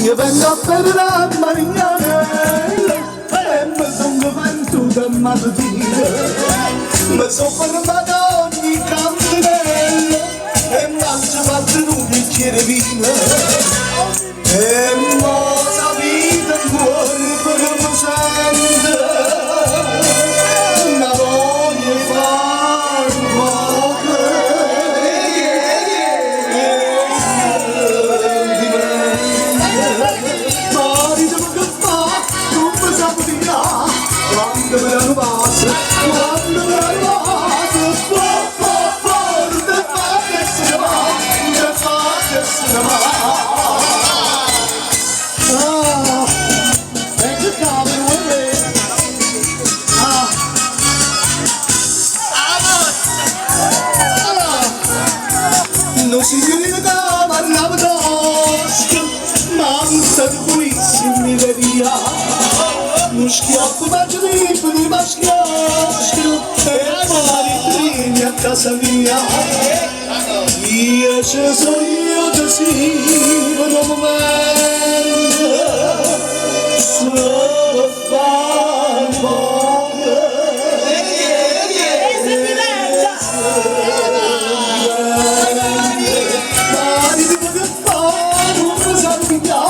io vengo a perdere a Marignane e mi sono venduto a mattina, mi sono fermato ogni campanello e mi hanno fatto un bicchiere vino e mo la vita in cuore per mi sente, ma voglio fare poco. Quando me la rubate, quando me la rubate, te fate se ne va, te fate se ne va. Thank you, Carmen, with me. Non si viene da parlare d'osca, ma non sta di pulissimi le via. Non schiaffo faccio di ma schiaffo e amare primi a casa mia. Io ci sono io che sì, non mi mente, solo fare poco. Mari di che fa, non mi sa via,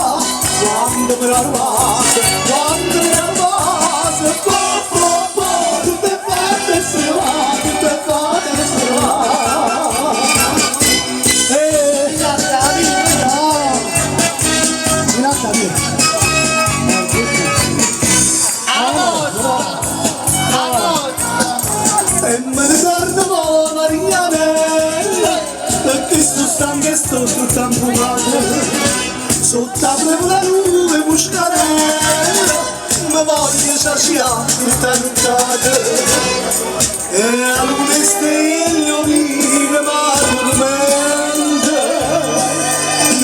quando me la rubate, quando me la sto tutto ampugato sotto la nube buscarella ma voglio saziare tutta nottata e alcune stelle vive marmormente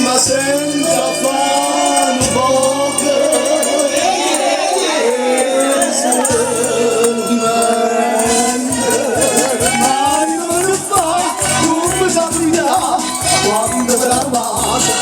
ma senza fare poco quando me la rubate,